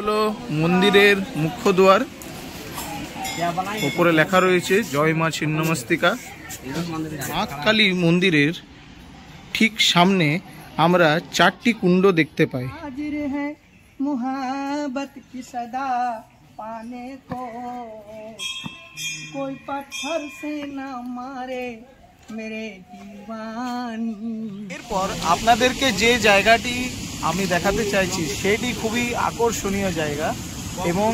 হলো মন্দিরের মুখ্য দ্বার। উপরে লেখা রয়েছে জয় মা ছিন্নমস্তিকা। মা কালী মন্দিরের ঠিক সামনে আমরা 4টি কুণ্ড দেখতে পাই। मुहब्बत की सदा पाने को कोई पत्थर से ना मारे मेरे दीवानी। এরপর আপনাদেরকে যে জায়গাটি আমি দেখাতে চাইছি সেটি খুবই আকর্ষণীয় জায়গা এবং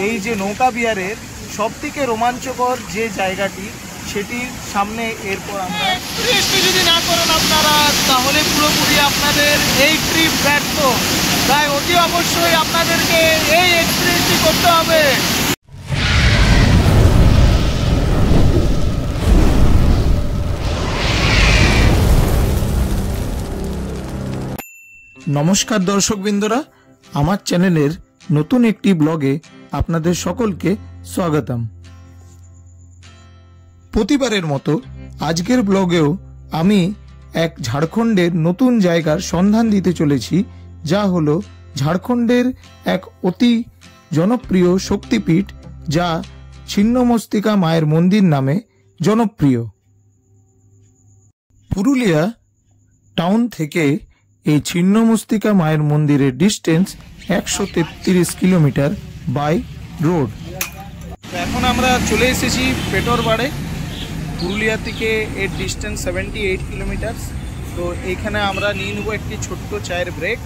এই যে নৌকা বিহারের সবথেকে রোমাঞ্চকর যে জায়গাটি সেটির সামনে এরপর আমরা যদি না করেন আপনারা তাহলে পুরোপুরি আপনাদের এই ট্রিপ ব্যর্থ। তাই অতি অবশ্যই আপনাদেরকে এই এক্সপিরিয়েন্সটি করতে হবে। নমস্কার দর্শকবৃন্দরা, আমার চ্যানেলের নতুন একটি ব্লগে আপনাদের সকলকে স্বাগতম। প্রতিবারের মতো আজকের ব্লগেও আমি এক ঝাড়খণ্ডের নতুন জায়গার সন্ধান দিতে চলেছি, যা হলো ঝাড়খণ্ডের এক অতি জনপ্রিয় শক্তিপীঠ, যা ছিন্নমস্তিকা মায়ের মন্দির নামে জনপ্রিয়। পুরুলিয়া টাউন থেকে এই ছিন্নমস্তিকা মায়ের মন্দিরের ডিস্টেন্স 133 কিলোমিটার বাই রোড। এখন আমরা চলে এসেছি পেটরবাড়ে। পুরুলিয়া থেকে এর ডিস্টেন্স 78 কিলোমিটার। তো এইখানে আমরা নিয়ে নেব একটি ছোট্ট চায়ের ব্রেক।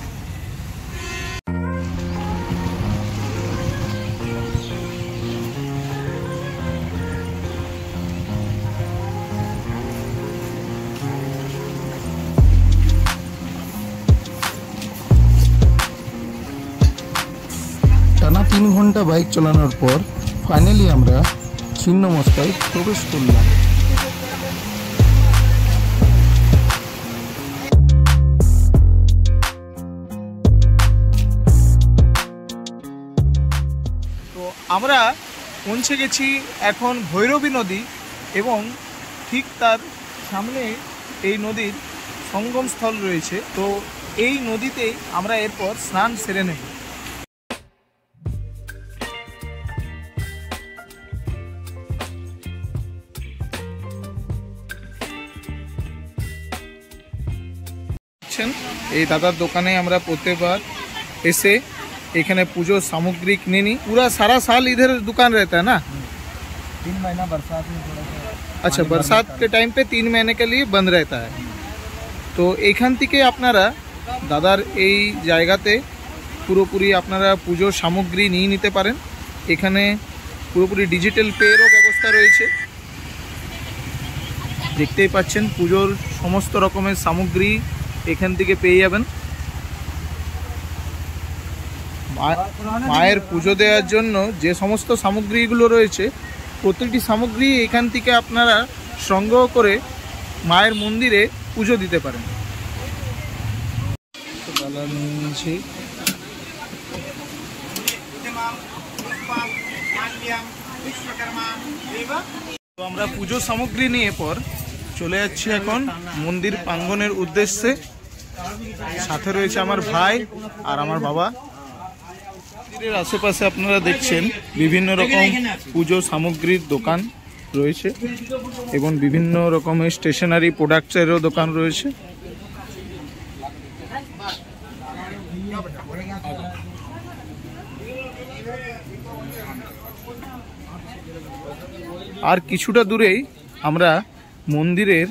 টানা 3 ঘন্টা বাইক চালানোর পর ফাইনালি আমরা ছিন্নমস্তায় প্রবেশ করলাম। তো আমরা পৌঁছে গেছি এখন ভৈরবী নদী এবং ঠিক তার সামনে এই নদীর সঙ্গমস্থল রয়েছে। তো এই নদীতেই আমরা এরপর স্নান সেরে নেব। এই দাদার দোকানে আমরা প্রত্যেকবার এসে এখানে পুজোর সামগ্রিক নিয়ে নিই। पूरा सारा साल इधर दुकान रहता है ना? 3 महीना बरसात में थोड़ा सा, अच्छा, बरसात के टाइम पे 3 महीने के लिए बंद रहता है। তো এইখান থেকে আপনারা দাদার এই জায়গাতে পুরোপুরি আপনারা পুজোর সামগ্রী নিয়ে নিতে পারেন। এখানে পুরোপুরি ডিজিটাল পেরও ব্যবস্থা রয়েছে। দেখতেই পাচ্ছেন পুজোর সমস্ত রকমের সামগ্রী এখান থেকে পেয়ে যাবেন। মায়ের পুজো দেওয়ার জন্য যে সমস্ত সামগ্রীগুলো রয়েছে প্রতিটি সামগ্রী এখান থেকে আপনারা সংগ্রহ করে মায়ের মন্দিরে পুজো দিতে পারেন। তো আমরা পুজো সামগ্রী নিয়ে পর চলে যাচ্ছি এখন মন্দির প্রাঙ্গণের উদ্দেশ্যে। সাথে রয়েছে আমার ভাই আর আমার বাবা। মন্দিরের আশেপাশে আপনারা দেখছেন বিভিন্ন রকম পুজো সামগ্রীর দোকান রয়েছে এবং বিভিন্ন রকমের স্টেশনারি প্রোডাক্টসেরও দোকান রয়েছে। আর কিছুটা দূরেই আমরা মন্দিরের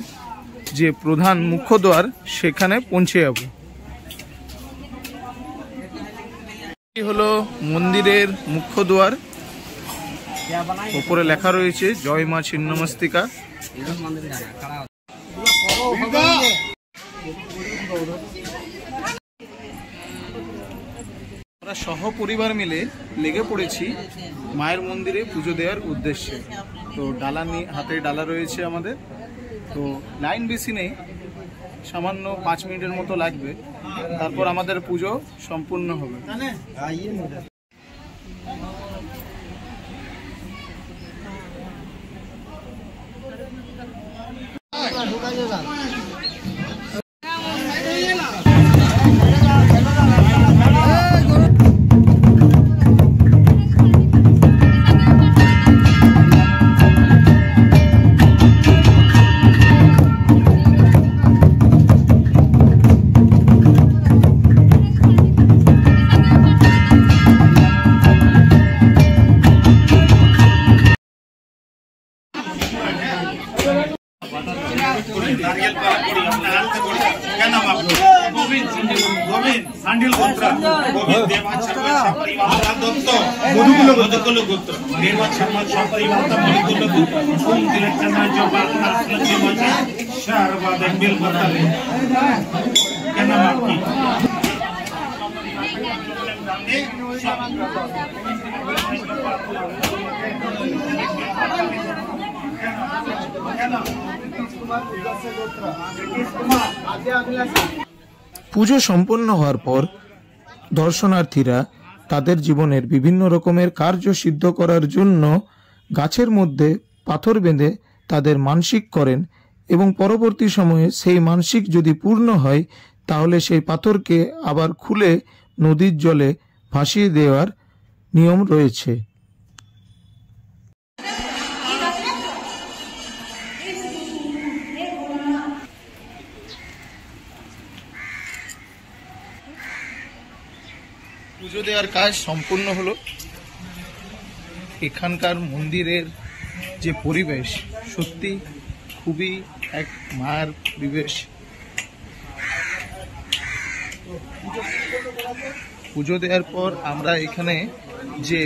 যে প্রধান মুখ্য দ্বার সেখানে পৌঁছে যাব। এই হলো মন্দিরের মুখ্য দ্বার। উপরে লেখা রয়েছে জয় মা ছিন্নমস্তিকা। আমরা সহপরিবার মিলে লেগে পড়েছি মায়ের মন্দিরে পুজো দেওয়ার উদ্দেশ্যে। তো ডালা হাতে ডালা রয়েছে আমাদের। তো লাইন বেশি নেই, সামান্য 5 মিনিটের মতো লাগবে, তারপর আমাদের পুজো সম্পূর্ণ হবে। গোবিন্দ সান্ডিল গোত্র গোবিন্দ দেবান শর্মা সপরিবার দত্ত মধুকুল গোত্র দেবান শর্মা সপরিবার মধুকুল গোত্র ফুল তিলচনা জবান নাসল জীবনে সর্বদ বিল বতালে কেন মাকি পুজো সম্পন্ন হওয়ার পর দর্শনার্থীরা তাদের জীবনের বিভিন্ন রকমের কার্য সিদ্ধ করার জন্য গাছের মধ্যে পাথর বেঁধে তাদের মানসিক করেন এবং পরবর্তী সময়ে সেই মানসিক যদি পূর্ণ হয় তাহলে সেই পাথরকে আবার খুলে নদীর জলে ভাসিয়ে দেওয়ার নিয়ম রয়েছে। পুজো দেওয়ার কাজ সম্পূর্ণ হলো। এখানকার মন্দিরের যে পরিবেশ সত্যি খুবই এক মায়ার পরিবেশ। পুজো দেওয়ার পর আমরা এখানে যে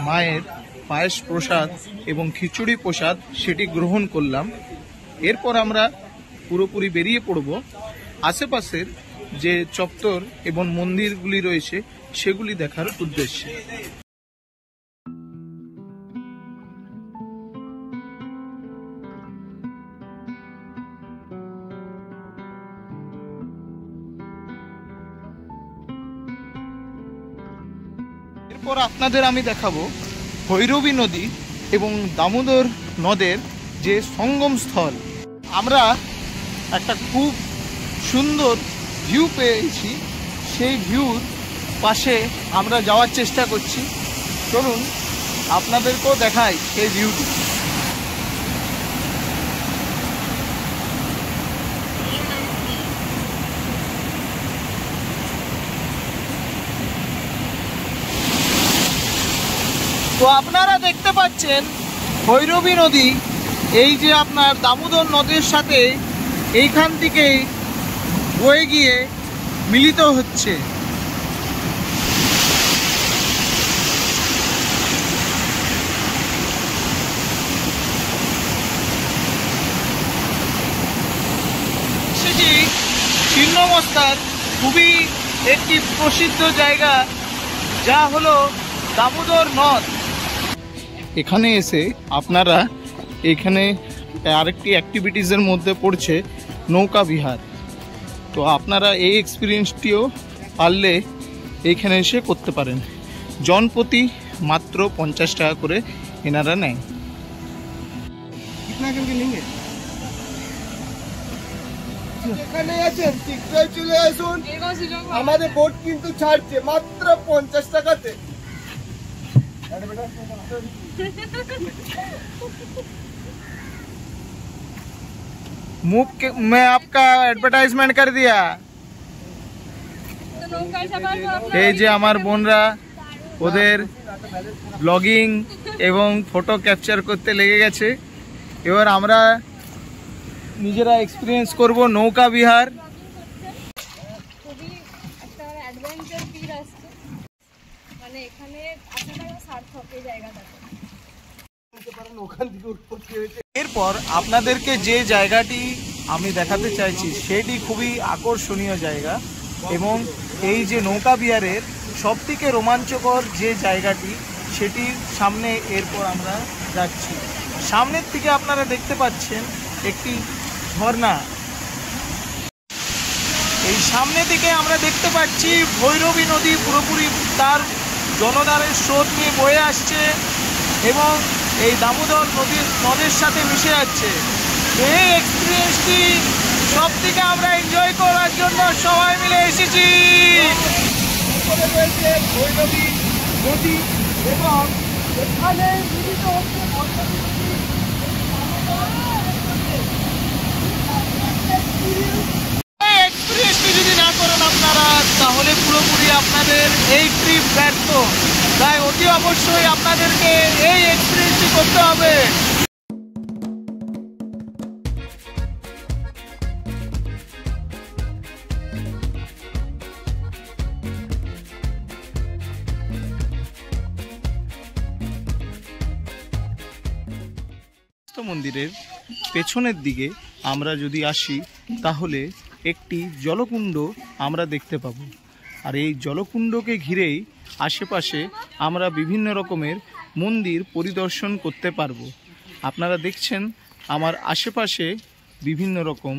মায়ের পায়েস প্রসাদ এবং খিচুড়ি প্রসাদ সেটি গ্রহণ করলাম। এরপর আমরা পুরোপুরি বেরিয়ে পড়ব আশেপাশের যে চত্বর এবং মন্দিরগুলি রয়েছে সেগুলি দেখার উদ্দেশ্যে। এরপর আপনাদের আমি দেখাবো ভৈরবী নদী এবং দামোদর নদের যে সঙ্গম স্থল। আমরা একটা খুব সুন্দর ভিউ পেয়েছি, সেই ভিউর পাশে আমরা যাওয়ার চেষ্টা করছি। চলুন আপনাদেরকেও দেখাই সেই ভিউটি। তো আপনারা দেখতে পাচ্ছেন ভৈরবী নদী, এই যে আপনার দামোদর নদীর সাথে এইখান থেকে বয়ে গিয়ে মিলিত হচ্ছে। সেটি ছিন্নমস্তার খুবই একটি প্রসিদ্ধ জায়গা, যা হলো দামোদর নদ। এখানে এসে আপনারা এখানে আরেকটি অ্যাক্টিভিটিসের মধ্যে পড়ছে নৌকা বিহার। তো আপনারা এই এক্সপিরিয়েন্সটিও পারলে এইখানে এসে করতে পারেন। জনপ্রতি মাত্র 50 টাকা করে এনারা নেয়। এখানে আছেন শীঘ্রই চলে আসুন, আমাদের বোট কিন্তু ছাড়ছে মাত্র 50 টাকাতে। मैं आपका एडवर्टाइजमेंट कर दिया। এই যে আমার বোনরা ওদের ব্লগিং এবং ফটো ক্যাপচার করতে লেগে গেছে। এবার আমরা নিজেরা এক্সপিরিয়েন্স করব নৌকা বিহার। খুবই একটা অ্যাডভেঞ্চার ফিল আসছে, মানে এখানে আসাটা সার্থক এই জায়গাটাতে। এরপর আপনাদেরকে যে জায়গাটি আমি দেখাতে চাইছি সেটি খুবই আকর্ষণীয় জায়গা এবং এই যে নৌকা বিহারের সবথেকে রোমাঞ্চকর যে জায়গাটি সেটির সামনে এরপর আমরা যাচ্ছি। সামনের থেকে আপনারা দেখতে পাচ্ছেন একটি ঝর্ণা। এই সামনে থেকে আমরা দেখতে পাচ্ছি ভৈরবী নদী পুরোপুরি তার জলধারের স্রোত নিয়ে বয়ে আসছে এবং এই দামোদর নদীর সাথে মিশে যাচ্ছে। এই এক্সপিরিয়েন্সটি সব থেকে আমরা এনজয় করার জন্য সবাই মিলে এসেছি। ভৈরবী নদী এবং এখানে মিলিত হচ্ছে এক্সপিরিয়েন্সটি যদি না করেন আপনারা তাহলে পুরোপুরি আপনাদের এই ট্রিপ ব্যর্থ। তাই অতি অবশ্যই আপনাদেরকে এই এক্সপিরিয়েন্সটি করতে হবে। মন্দিরের পেছনের দিকে আমরা যদি আসি তাহলে একটি জলকুণ্ড আমরা দেখতে পাবো। আর এই জলকুণ্ডকে ঘিরেই আশেপাশে আমরা বিভিন্ন রকমের মন্দির পরিদর্শন করতে পারবো। আপনারা দেখছেন আমার আশেপাশে বিভিন্ন রকম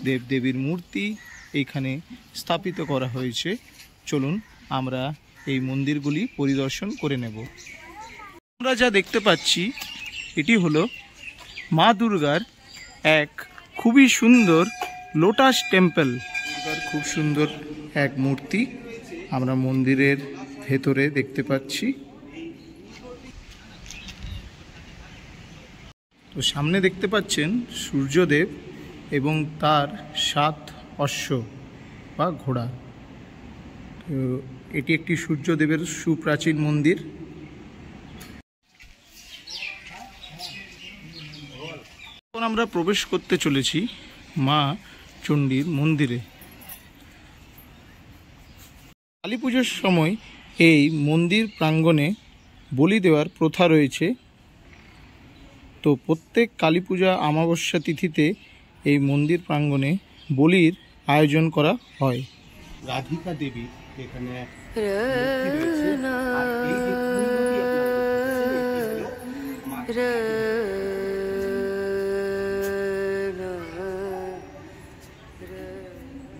দেবদেবীর মূর্তি এখানে স্থাপিত করা হয়েছে। চলুন আমরা এই মন্দিরগুলি পরিদর্শন করে নেব। আমরা যা দেখতে পাচ্ছি এটি হলো মা দুর্গার এক খুবই সুন্দর লোটাস টেম্পল। দুর্গার খুব সুন্দর এক মূর্তি আমরা মন্দিরের ভেতরে দেখতে পাচ্ছি। তো সামনে দেখতে পাচ্ছেন সূর্যদেব এবং তার 7 অশ্ব বা ঘোড়া। তো এটি একটি সূর্যদেবের সুপ্রাচীন মন্দির। এখন আমরা প্রবেশ করতে চলেছি মা চণ্ডীর মন্দিরে। কালী পুজোর সময় এই মন্দির প্রাঙ্গণে বলি দেওয়ার প্রথা রয়েছে। তো প্রত্যেক কালী পূজা অমাবস্যা তিথিতে এই মন্দির প্রাঙ্গণে বলির আয়োজন করা হয়। রাধিকা দেবী এখানে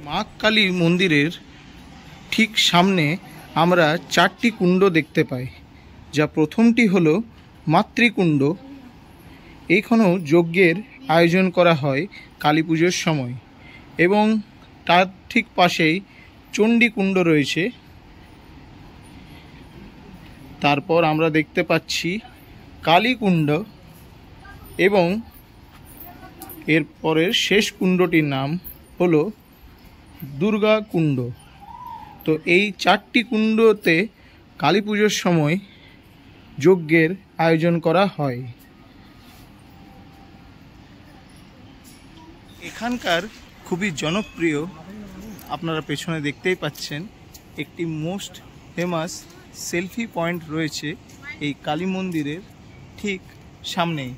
মা কালী মন্দিরের ঠিক সামনে আমরা 4টি কুণ্ড দেখতে পাই। যা প্রথমটি হলো মাতৃকুণ্ড। এইখানেও যজ্ঞের আয়োজন করা হয় কালী পুজোর সময়, এবং তার ঠিক পাশেই চণ্ডীকুণ্ড রয়েছে। তারপর আমরা দেখতে পাচ্ছি কালীকুণ্ড, এবং এর পরের শেষ কুণ্ডটির নাম হলো দুর্গা কুণ্ড। তো এই 4টি কুণ্ডতে কালী পুজোর সময় যজ্ঞের আয়োজন করা হয়। এখানকার খুবই জনপ্রিয়, আপনারা পেছনে দেখতেই পাচ্ছেন, একটি মোস্ট ফেমাস সেলফি পয়েন্ট রয়েছে এই কালী মন্দিরের ঠিক সামনেই।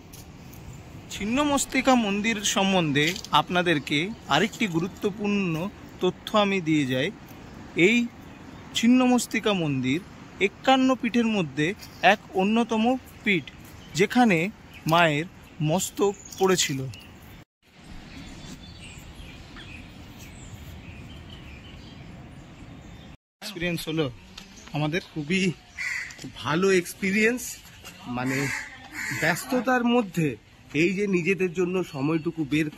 ছিন্নমস্তিকা মন্দির সম্বন্ধে আপনাদেরকে আরেকটি গুরুত্বপূর্ণ তথ্য আমি দিয়ে যাই। এই ছিন্নমস্তিকা মন্দির 51 পীঠের মধ্যে এক অন্যতম পীঠ, যেখানে মায়ের মস্তক পড়েছিল। এক্সপিরিয়েন্স হলো আমাদের খুবই ভালো এক্সপিরিয়েন্স। মানে ব্যস্ততার মধ্যে এই যে নিজেদের জন্য সময়টুকু বের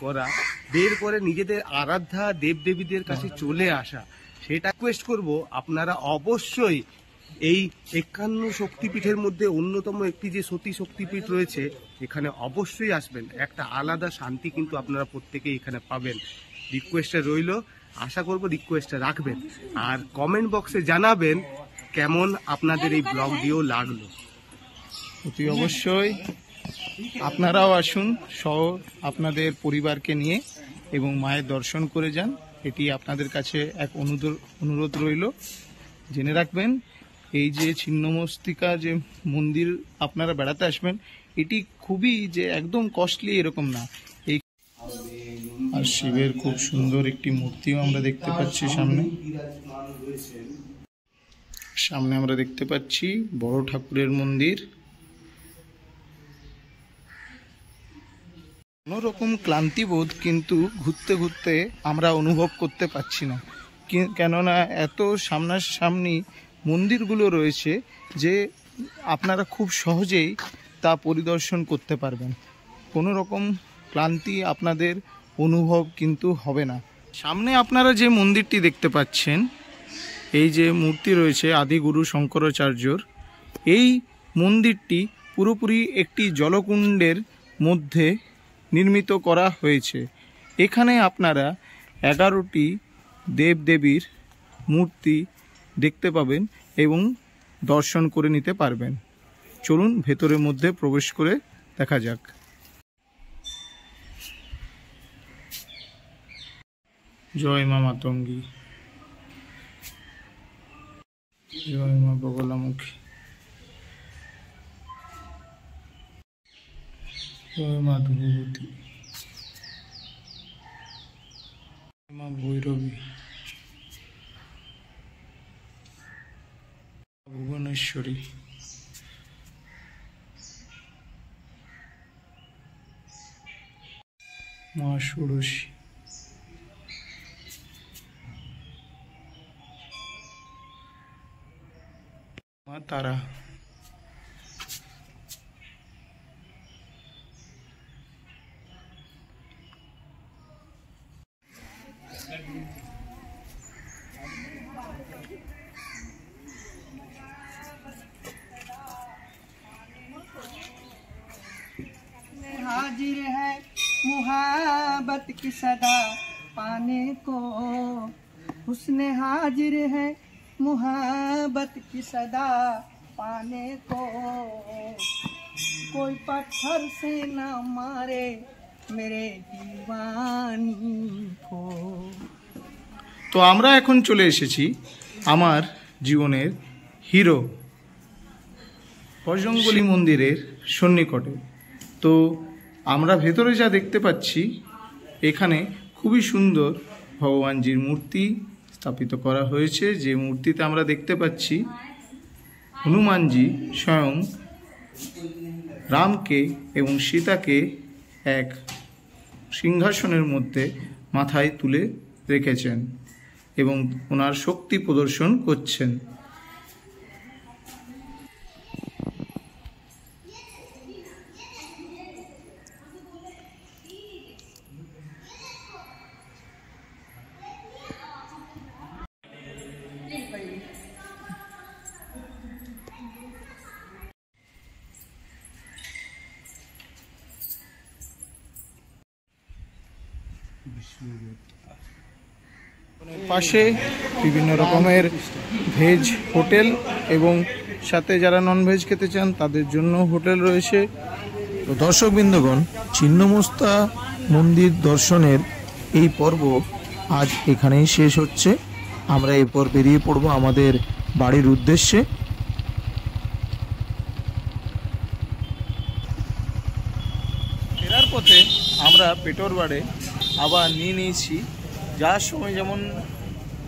করে নিজেদের আরাধ্যা দেবদেবীদের কাছে চলে আসা, সেটা রিকোয়েস্ট করব আপনারা অবশ্যই এই 51 শক্তিপীঠের মধ্যে অন্যতম একটি যে সতী শক্তিপীঠ রয়েছে, এখানে অবশ্যই আসবেন। একটা আলাদা শান্তি কিন্তু আপনারা প্রত্যেকেই এখানে পাবেন। রিকোয়েস্টটা রইল, আশা করব রিকোয়েস্টটা রাখবেন, আর কমেন্ট বক্সে জানাবেন কেমন আপনাদের এই ব্লগটিও লাগলো। অতি অবশ্যই আপনারাও আসুন সহ আপনাদের পরিবারকে নিয়ে এবং মায়ের দর্শন করে যান। এটি আপনাদের কাছে এক অনুরোধ রইল। জেনে রাখবেন, এই যে ছিন্নমস্তিকা যে মন্দির আপনারা বেড়াতে আসবেন, এটি খুবই যে একদম কস্টলি এরকম না। এই আর শিবের খুব সুন্দর একটি মূর্তিও আমরা দেখতে পাচ্ছি সামনে আমরা দেখতে পাচ্ছি বড় ঠাকুরের মন্দির। কোনো রকম ক্লান্তিবোধ কিন্তু ঘুরতে ঘুরতে আমরা অনুভব করতে পারছি না, কেননা এত সামনাসামনি মন্দিরগুলো রয়েছে যে আপনারা খুব সহজেই তা পরিদর্শন করতে পারবেন। কোনো রকম ক্লান্তি আপনাদের অনুভব কিন্তু হবে না। সামনে আপনারা যে মন্দিরটি দেখতে পাচ্ছেন, এই যে মূর্তি রয়েছে আদিগুরু শঙ্করাচার্যর, এই মন্দিরটি পুরোপুরি একটি জলকুণ্ডের মধ্যে নির্মিত করা হয়েছে। এখানে আপনারা 11টি দেবদেবীর মূর্তি দেখতে পাবেন এবং দর্শন করে নিতে পারবেন। চলুন ভেতরের মধ্যে প্রবেশ করে দেখা যাক। জয় মা মাতঙ্গী, জয় মা বগলামুখী। জয় মা ধূপবতী, মা ভৈরবী, ভুবনেশ্বরী, মা ষোড়শী, মা তারা, हाजिर है मुहब्बत की सदा पाने को, हुस्न हाजिर है मुहब्बत की सदा पाने को, कोई पत्थर से न मारे मेरे दीवानी को। তো আমরা এখন চলে এসেছি আমার জীবনের হিরো বজরংবলী মন্দিরের সন্নিকটে। তো আমরা ভেতরে যা দেখতে পাচ্ছি, এখানে খুবই সুন্দর ভগবানজির মূর্তি স্থাপিত করা হয়েছে। যে মূর্তিতে আমরা দেখতে পাচ্ছি হনুমানজি স্বয়ং রামকে এবং সীতাকে এক সিংহাসনের মধ্যে মাথায় তুলে রেখেছেন এবং ওনার শক্তি প্রদর্শন করছেন। পাশে বিভিন্ন রকমের ভেজ হোটেল এবং সাথে যারা নন ভেজ খেতে চান তাদের জন্য হোটেল রয়েছে। তো দর্শকবৃন্দগণ, ছিন্নমস্তা মন্দির দর্শনের এই পর্ব আজ এখানেই শেষ হচ্ছে। আমরা এরপর বেরিয়ে পড়ব আমাদের বাড়ির উদ্দেশ্যে। ফেরার পথে আমরা পেটোরবাড়ে আবার নিয়েছি। যাওয়ার সময় যেমন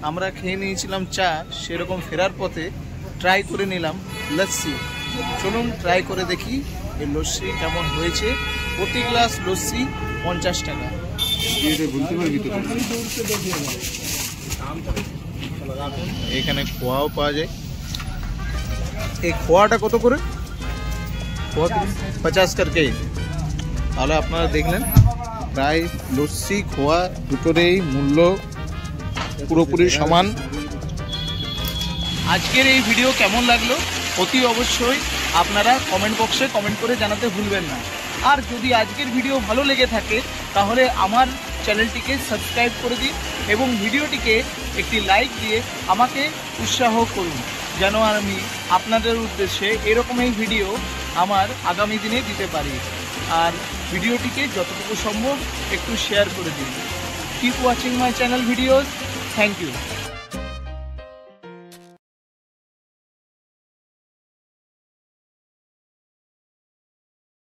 আমরা খেয়ে নিয়েছিলাম চা, সেরকম ফেরার পথে ট্রাই করে নিলাম লস্যি। চলুন ট্রাই করে দেখি এই লস্যি কেমন হয়েছে। প্রতি গ্লাস লস্যি 50 টাকা। এখানে খোয়াও পাওয়া যায়। এই খোয়াটা কত করে? 50 করকে। তাহলে আপনারা দেখলেন প্রায় লস্যি খোয়া দুটোরই মূল্য পুরোপুরি সমান। আজকের এই ভিডিও কেমন লাগলো অতি অবশ্যই আপনারা কমেন্ট বক্সে কমেন্ট করে জানাতে ভুলবেন না। আর যদি আজকের ভিডিও ভালো লেগে থাকে তাহলে আমার চ্যানেলটিকে সাবস্ক্রাইব করে দিন এবং ভিডিওটিকে একটি লাইক দিয়ে আমাকে উৎসাহ করুন, যেন আমি আপনাদের উদ্দেশ্যে এরকমই ভিডিও আমার আগামী দিনে দিতে পারি। আর ভিডিওটিকে যতটুকু সম্ভব একটু শেয়ার করে দিন। Keep watching my channel videos. Thank you.